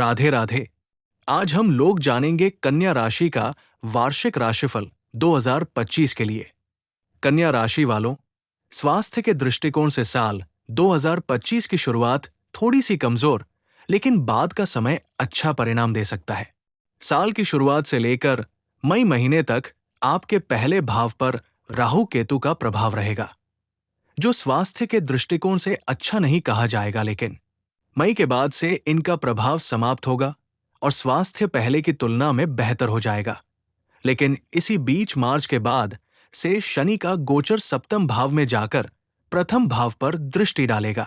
राधे राधे। आज हम लोग जानेंगे कन्या राशि का वार्षिक राशिफल 2025 के लिए। कन्या राशि वालों, स्वास्थ्य के दृष्टिकोण से साल 2025 की शुरुआत थोड़ी सी कमजोर, लेकिन बाद का समय अच्छा परिणाम दे सकता है। साल की शुरुआत से लेकर मई महीने तक आपके पहले भाव पर राहु केतु का प्रभाव रहेगा, जो स्वास्थ्य के दृष्टिकोण से अच्छा नहीं कहा जाएगा, लेकिन मई के बाद से इनका प्रभाव समाप्त होगा और स्वास्थ्य पहले की तुलना में बेहतर हो जाएगा। लेकिन इसी बीच मार्च के बाद से शनि का गोचर सप्तम भाव में जाकर प्रथम भाव पर दृष्टि डालेगा।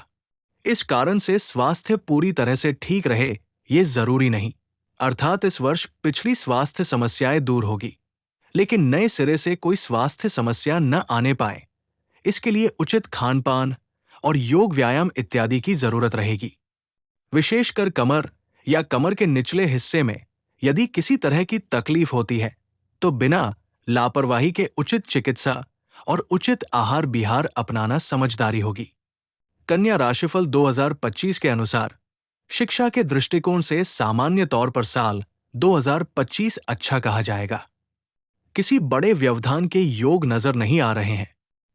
इस कारण से स्वास्थ्य पूरी तरह से ठीक रहे ये जरूरी नहीं, अर्थात इस वर्ष पिछली स्वास्थ्य समस्याएं दूर होगी, लेकिन नए सिरे से कोई स्वास्थ्य समस्या न आने पाए, इसके लिए उचित खान पान और योग व्यायाम इत्यादि की जरूरत रहेगी। विशेषकर कमर या कमर के निचले हिस्से में यदि किसी तरह की तकलीफ होती है तो बिना लापरवाही के उचित चिकित्सा और उचित आहार विहार अपनाना समझदारी होगी। कन्या राशिफल 2025 के अनुसार शिक्षा के दृष्टिकोण से सामान्य तौर पर साल 2025 अच्छा कहा जाएगा। किसी बड़े व्यवधान के योग नजर नहीं आ रहे हैं।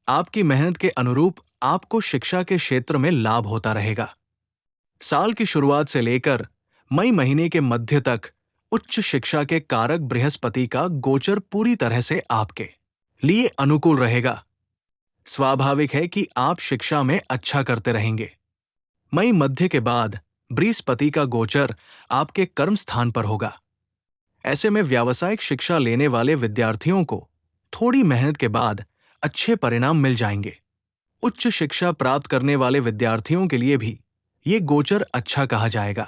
आपकी मेहनत के अनुरूप आपको शिक्षा के क्षेत्र में लाभ होता रहेगा। साल की शुरुआत से लेकर मई महीने के मध्य तक उच्च शिक्षा के कारक बृहस्पति का गोचर पूरी तरह से आपके लिए अनुकूल रहेगा। स्वाभाविक है कि आप शिक्षा में अच्छा करते रहेंगे। मई मध्य के बाद बृहस्पति का गोचर आपके कर्म स्थान पर होगा। ऐसे में व्यावसायिक शिक्षा लेने वाले विद्यार्थियों को थोड़ी मेहनत के बाद अच्छे परिणाम मिल जाएंगे। उच्च शिक्षा प्राप्त करने वाले विद्यार्थियों के लिए भी ये गोचर अच्छा कहा जाएगा,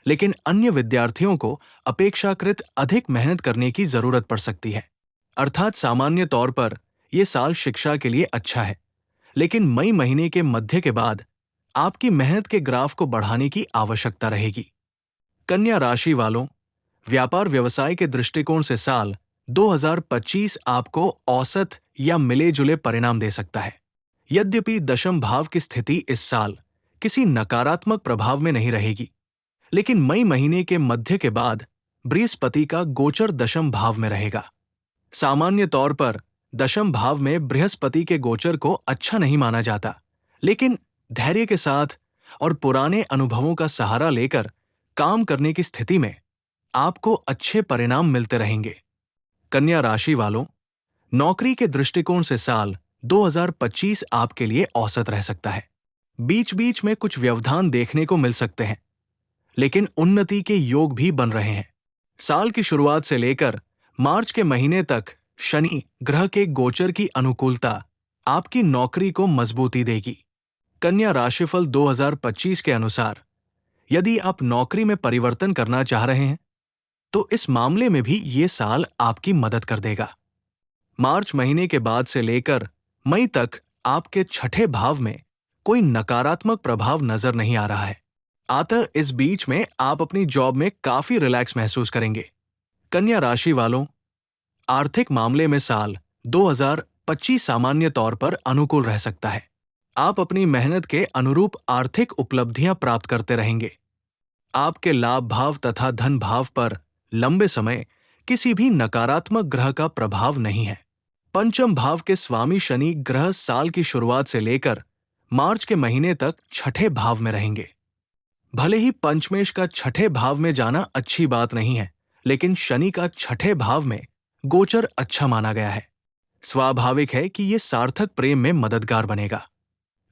लेकिन अन्य विद्यार्थियों को अपेक्षाकृत अधिक मेहनत करने की जरूरत पड़ सकती है। अर्थात सामान्य तौर पर यह साल शिक्षा के लिए अच्छा है, लेकिन मई महीने के मध्य के बाद आपकी मेहनत के ग्राफ को बढ़ाने की आवश्यकता रहेगी। कन्या राशि वालों, व्यापार व्यवसाय के दृष्टिकोण से साल 2025 आपको औसत या मिले जुले परिणाम दे सकता है। यद्यपि दशम भाव की स्थिति इस साल किसी नकारात्मक प्रभाव में नहीं रहेगी, लेकिन मई महीने के मध्य के बाद बृहस्पति का गोचर दशम भाव में रहेगा। सामान्य तौर पर दशम भाव में बृहस्पति के गोचर को अच्छा नहीं माना जाता, लेकिन धैर्य के साथ और पुराने अनुभवों का सहारा लेकर काम करने की स्थिति में आपको अच्छे परिणाम मिलते रहेंगे। कन्या राशि वालों, नौकरी के दृष्टिकोण से साल 2025 आपके लिए औसत रह सकता है। बीच बीच में कुछ व्यवधान देखने को मिल सकते हैं, लेकिन उन्नति के योग भी बन रहे हैं। साल की शुरुआत से लेकर मार्च के महीने तक शनि ग्रह के गोचर की अनुकूलता आपकी नौकरी को मजबूती देगी। कन्या राशिफल 2025 के अनुसार यदि आप नौकरी में परिवर्तन करना चाह रहे हैं तो इस मामले में भी ये साल आपकी मदद कर देगा। मार्च महीने के बाद से लेकर मई तक आपके छठे भाव में कोई नकारात्मक प्रभाव नजर नहीं आ रहा है, अतः इस बीच में आप अपनी जॉब में काफी रिलैक्स महसूस करेंगे। कन्या राशि वालों, आर्थिक मामले में साल 2025 सामान्य तौर पर अनुकूल रह सकता है। आप अपनी मेहनत के अनुरूप आर्थिक उपलब्धियां प्राप्त करते रहेंगे। आपके लाभ भाव तथा धन भाव पर लंबे समय किसी भी नकारात्मक ग्रह का प्रभाव नहीं है। पंचम भाव के स्वामी शनि ग्रह साल की शुरुआत से लेकर मार्च के महीने तक छठे भाव में रहेंगे। भले ही पंचमेश का छठे भाव में जाना अच्छी बात नहीं है, लेकिन शनि का छठे भाव में गोचर अच्छा माना गया है। स्वाभाविक है कि यह सार्थक प्रेम में मददगार बनेगा।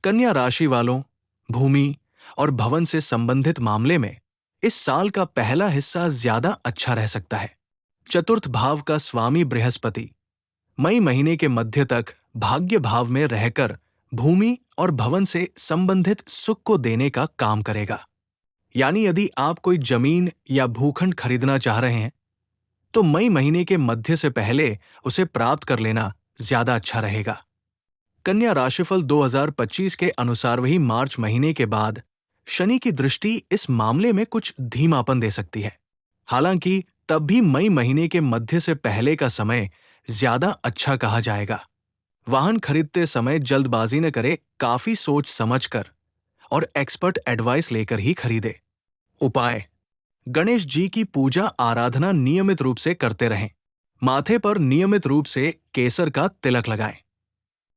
कन्या राशि वालों, भूमि और भवन से संबंधित मामले में इस साल का पहला हिस्सा ज्यादा अच्छा रह सकता है। चतुर्थ भाव का स्वामी बृहस्पति मई महीने के मध्य तक भाग्य भाव में रहकर भूमि और भवन से संबंधित सुख को देने का काम करेगा। यानी यदि आप कोई जमीन या भूखंड खरीदना चाह रहे हैं तो मई महीने के मध्य से पहले उसे प्राप्त कर लेना ज्यादा अच्छा रहेगा। कन्या राशिफल 2025 के अनुसार वही मार्च महीने के बाद शनि की दृष्टि इस मामले में कुछ धीमापन दे सकती है। हालांकि तब भी मई महीने के मध्य से पहले का समय ज्यादा अच्छा कहा जाएगा। वाहन खरीदते समय जल्दबाजी न करे, काफी सोच समझकर और एक्सपर्ट एडवाइस लेकर ही खरीदे। उपाय: गणेश जी की पूजा आराधना नियमित रूप से करते रहें। माथे पर नियमित रूप से केसर का तिलक लगाएं।